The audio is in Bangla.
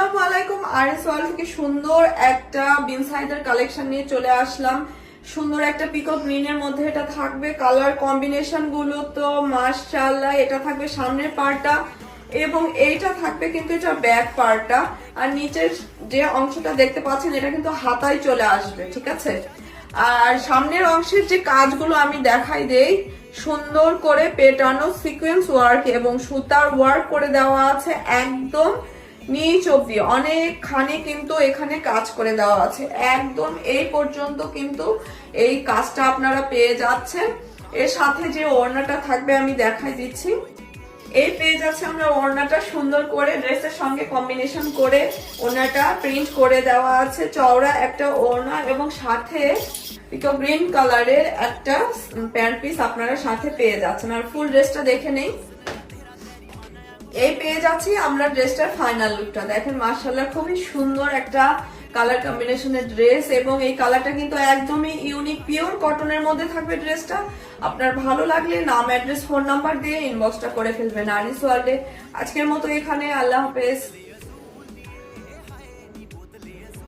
আসসালামু আলাইকুম। আরএস ওয়ার্ল্ড থেকে সুন্দর একটা বিনসাইডের কালেকশন নিয়ে চলে আসলাম। সুন্দর একটা পিকক গ্রিনের মধ্যে এটা থাকবে। কালার কম্বিনেশন গুলো তো মাশাআল্লাহ। এটা থাকবে সামনের পার্টটা এবং এইটা থাকবে কিন্তু এটা ব্যাক পার্টটা। আর নিচের যে অংশটা দেখতে পাচ্ছেন এটা কিন্তু হাতায় চলে আসবে, ঠিক আছে। আর সামনের অংশের যে কাজগুলো আমি দেখাই দেই, সুন্দর করে পেটানো সিকোয়েন্স ওয়ার্ক এবং সুতার ওয়ার্ক করে দেওয়া আছে একদম নিচ অব্দি। অনেকখানি কিন্তু এখানে কাজ করে দেওয়া আছে, একদম এই পর্যন্ত কিন্তু এই কাজটা আপনারা পেয়ে যাচ্ছেন। এর সাথে যে ওড়নাটা থাকবে আমি দেখাই দিচ্ছি। এই পেয়ে যাচ্ছে আমরা ওড়নাটা সুন্দর করে ড্রেসের সঙ্গে কম্বিনেশন করে ওড়নাটা প্রিন্ট করে দেওয়া আছে। চওড়া একটা ওড়না এবং সাথে পিকক গ্রিন কালারের একটা প্যান্ট পিস আপনারা সাথে পেয়ে যাচ্ছেন। আর ফুল ড্রেসটা দেখে নেই। এই পেয়ে যাচ্ছি আমরা ড্রেসটার ফাইনাল লুকটা। দেখেন মাশাআল্লাহ খুবই সুন্দর একটা কালার কম্বিনেশনের ড্রেস এবং এই কালারটা কিন্তু একদমই ইউনিক পিওর কটনের মধ্যে থাকবে ড্রেসটা। আপনার ভালো লাগলে নাম, অ্যাড্রেস, ফোন নাম্বার দিয়ে ইনবক্সটা করে ফেলবেন আরএস ওয়ার্ল্ডে। আজকের মতো এখানে, আল্লাহ হাফেজ।